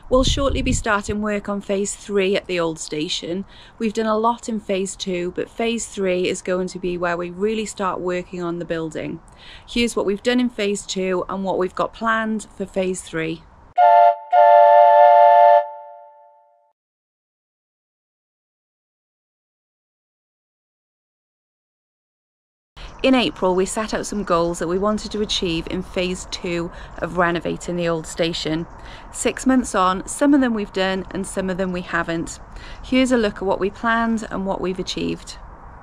We'll shortly be starting work on phase 3 at the old station. We've done a lot in phase 2, but phase 3 is going to be where we really start working on the building. Here's what we've done in phase 2 and what we've got planned for phase 3. In April, we set out some goals that we wanted to achieve in phase 2 of renovating the old station. 6 months on, some of them we've done and some of them we haven't. Here's a look at what we planned and what we've achieved.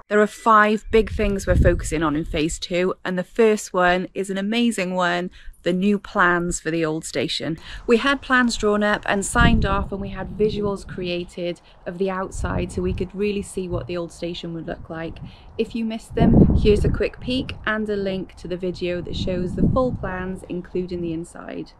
There are 5 big things we're focusing on in phase 2, and the first one is an amazing one: the new plans for the old station. We had plans drawn up and signed off, and we had visuals created of the outside so we could really see what the old station would look like. If you missed them, here's a quick peek and a link to the video that shows the full plans, including the inside.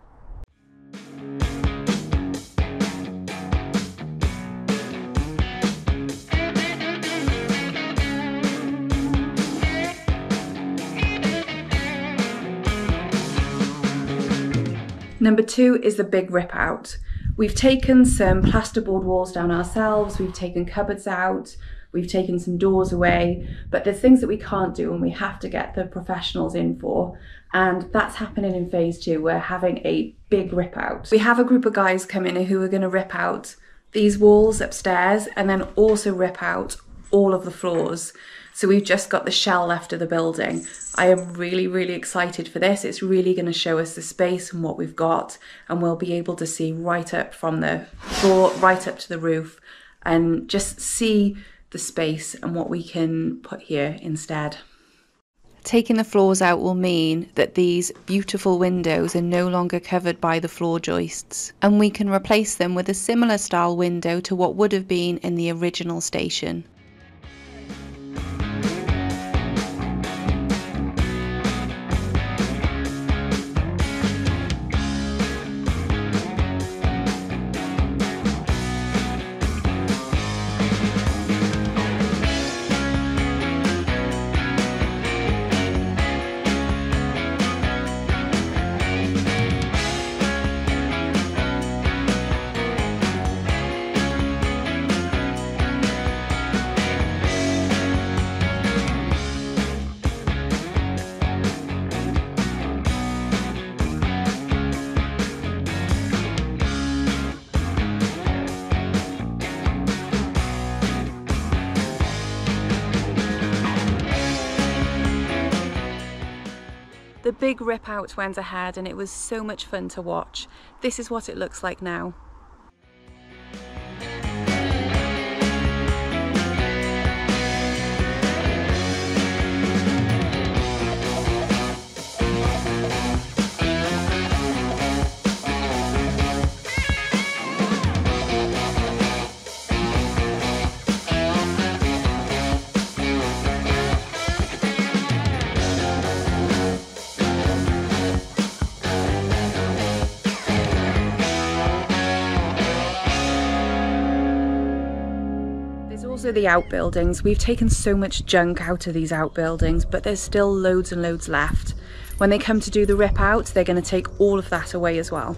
Number 2 is the big rip out. We've taken some plasterboard walls down ourselves, we've taken cupboards out, we've taken some doors away, but there's things that we can't do and we have to get the professionals in for, and that's happening in phase 2. We're having a big rip out. We have a group of guys come in who are going to rip out these walls upstairs and then also rip out all of the floors. So we've just got the shell left of the building. I am really excited for this. It's really going to show us the space and what we've got, and we'll be able to see right up from the floor right up to the roof and just see the space and what we can put here instead. Taking the floors out will mean that these beautiful windows are no longer covered by the floor joists, and we can replace them with a similar style window to what would have been in the original station. The big rip out went ahead and it was so much fun to watch. This is what it looks like now. Also the outbuildings. We've taken so much junk out of these outbuildings, but there's still loads and loads left. When they come to do the rip out, they're going to take all of that away as well.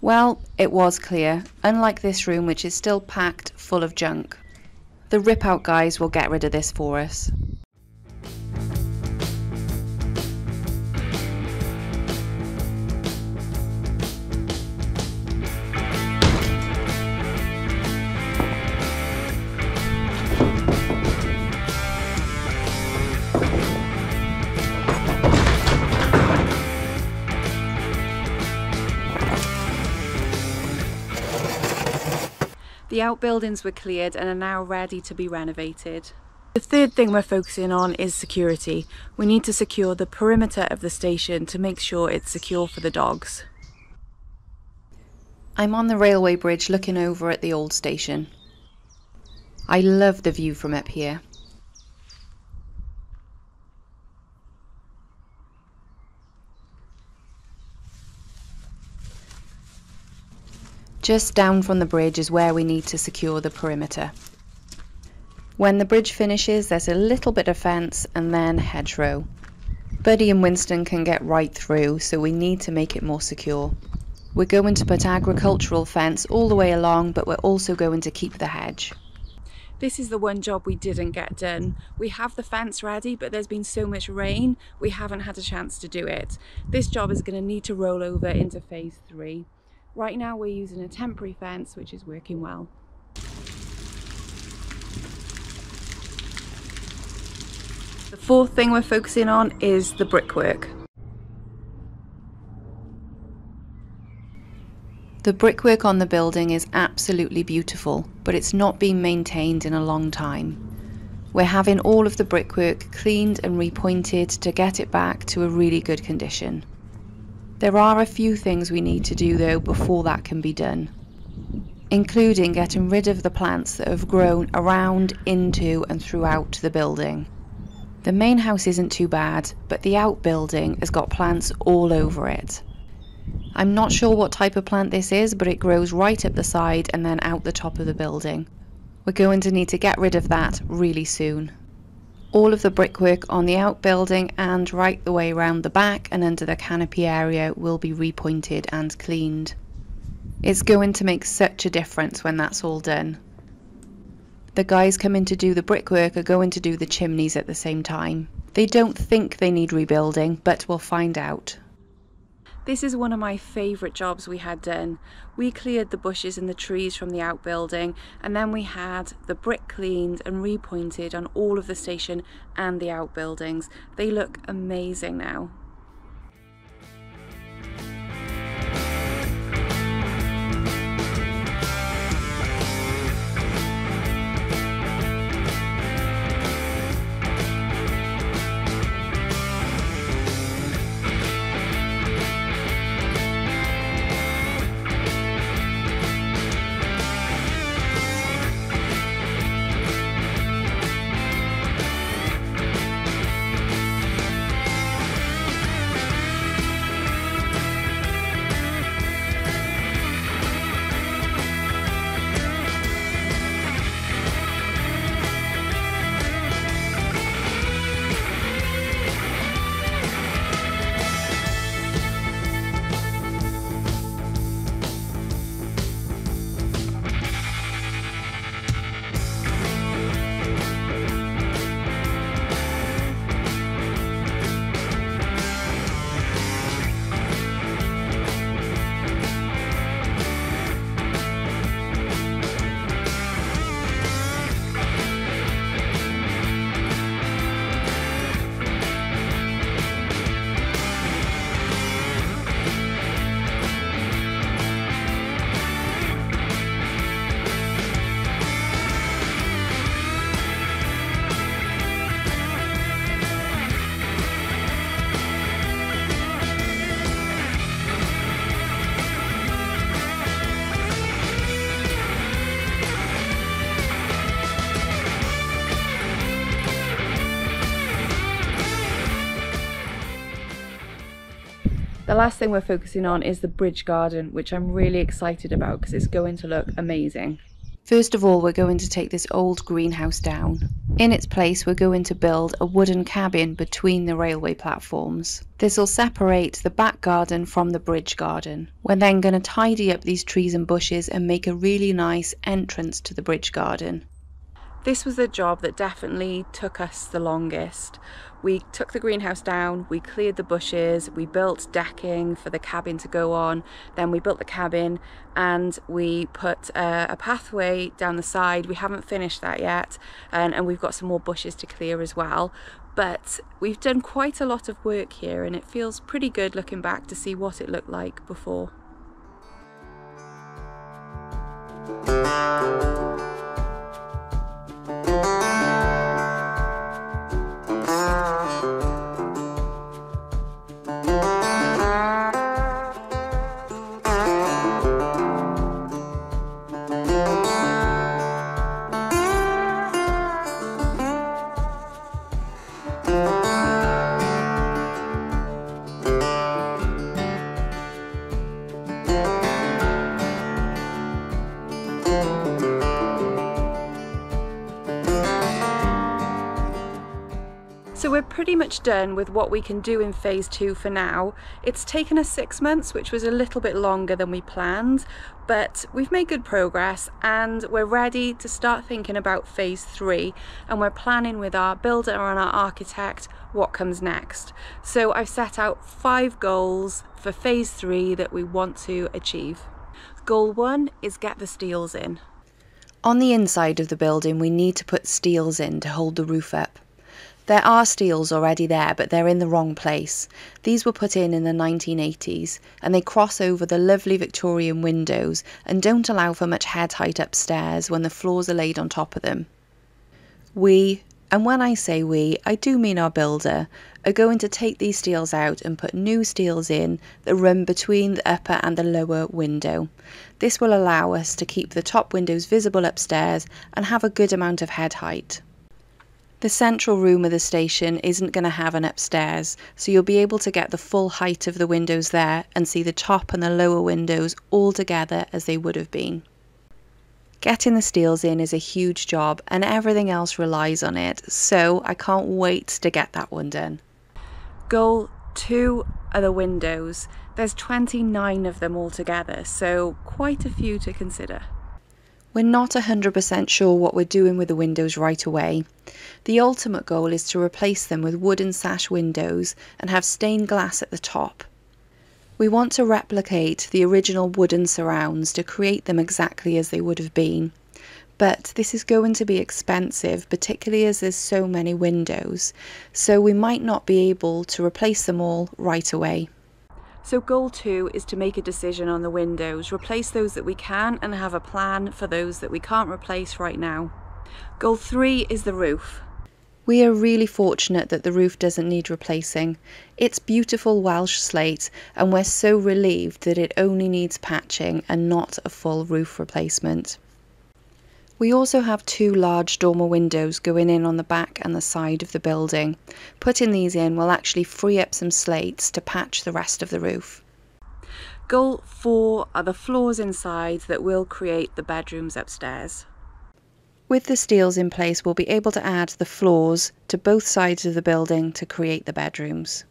Well, it was clear, unlike this room which is still packed full of junk. The rip out guys will get rid of this for us. The outbuildings were cleared and are now ready to be renovated. The third thing we're focusing on is security. We need to secure the perimeter of the station to make sure it's secure for the dogs. I'm on the railway bridge looking over at the old station. I love the view from up here. Just down from the bridge is where we need to secure the perimeter. When the bridge finishes, there's a little bit of fence and then hedgerow. Buddy and Winston can get right through, so we need to make it more secure. We're going to put agricultural fence all the way along, but we're also going to keep the hedge. This is the one job we didn't get done. We have the fence ready, but there's been so much rain, we haven't had a chance to do it. This job is going to need to roll over into phase 3. Right now we're using a temporary fence, which is working well. The fourth thing we're focusing on is the brickwork. The brickwork on the building is absolutely beautiful, but it's not been maintained in a long time. We're having all of the brickwork cleaned and repointed to get it back to a really good condition. There are a few things we need to do though before that can be done, including getting rid of the plants that have grown around, into and throughout the building. The main house isn't too bad, but the outbuilding has got plants all over it. I'm not sure what type of plant this is, but it grows right up the side and then out the top of the building. We're going to need to get rid of that really soon. All of the brickwork on the outbuilding and right the way around the back and under the canopy area will be repointed and cleaned. It's going to make such a difference when that's all done. The guys coming to do the brickwork are going to do the chimneys at the same time. They don't think they need rebuilding, but we'll find out. This is one of my favourite jobs we had done. We cleared the bushes and the trees from the outbuilding, and then we had the brick cleaned and repointed on all of the station and the outbuildings. They look amazing now. The last thing we're focusing on is the bridge garden, which I'm really excited about because it's going to look amazing. First of all, we're going to take this old greenhouse down. In its place, we're going to build a wooden cabin between the railway platforms. This will separate the back garden from the bridge garden. We're then going to tidy up these trees and bushes and make a really nice entrance to the bridge garden. This was the job that definitely took us the longest. We took the greenhouse down, we cleared the bushes, we built decking for the cabin to go on, then we built the cabin and we put a pathway down the side. We haven't finished that yet, and we've got some more bushes to clear as well. But we've done quite a lot of work here and it feels pretty good looking back to see what it looked like before. pretty much done with what we can do in phase 2 for now. It's taken us 6 months, which was a little bit longer than we planned, but we've made good progress and we're ready to start thinking about phase 3, and we're planning with our builder and our architect what comes next. So I've set out 5 goals for phase 3 that we want to achieve. Goal 1 is get the steels in. On the inside of the building, we need to put steels in to hold the roof up. There are steels already there, but they're in the wrong place. These were put in the 1980s, and they cross over the lovely Victorian windows and don't allow for much head height upstairs when the floors are laid on top of them. We, and when I say we, I do mean our builder, are going to take these steels out and put new steels in that run between the upper and the lower window. This will allow us to keep the top windows visible upstairs and have a good amount of head height. The central room of the station isn't going to have an upstairs, so you'll be able to get the full height of the windows there and see the top and the lower windows all together as they would have been. Getting the steels in is a huge job and everything else relies on it, so I can't wait to get that one done. Goal 2 are the windows. There's 29 of them altogether, so quite a few to consider. We're not 100% sure what we're doing with the windows right away. The ultimate goal is to replace them with wooden sash windows and have stained glass at the top. We want to replicate the original wooden surrounds to create them exactly as they would have been. But this is going to be expensive, particularly as there's so many windows, so we might not be able to replace them all right away. So goal 2 is to make a decision on the windows, replace those that we can and have a plan for those that we can't replace right now. Goal 3 is the roof. We are really fortunate that the roof doesn't need replacing. It's beautiful Welsh slate and we're so relieved that it only needs patching and not a full roof replacement. We also have 2 large dormer windows going in on the back and the side of the building. Putting these in will actually free up some slates to patch the rest of the roof. Goal 4 are the floors inside that will create the bedrooms upstairs. With the steels in place, we'll be able to add the floors to both sides of the building to create the bedrooms.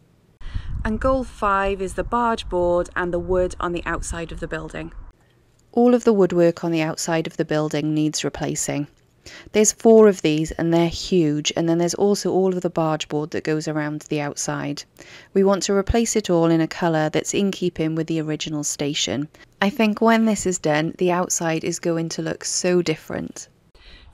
And goal 5 is the barge board and the wood on the outside of the building. All of the woodwork on the outside of the building needs replacing. There's 4 of these and they're huge, and then there's also all of the barge board that goes around the outside. We want to replace it all in a colour that's in keeping with the original station. I think when this is done, the outside is going to look so different.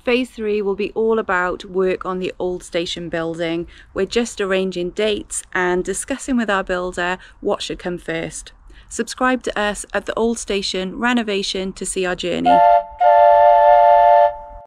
Phase 3 will be all about work on the old station building. We're just arranging dates and discussing with our builder what should come first. Subscribe to us at the Old Station Renovation to see our journey.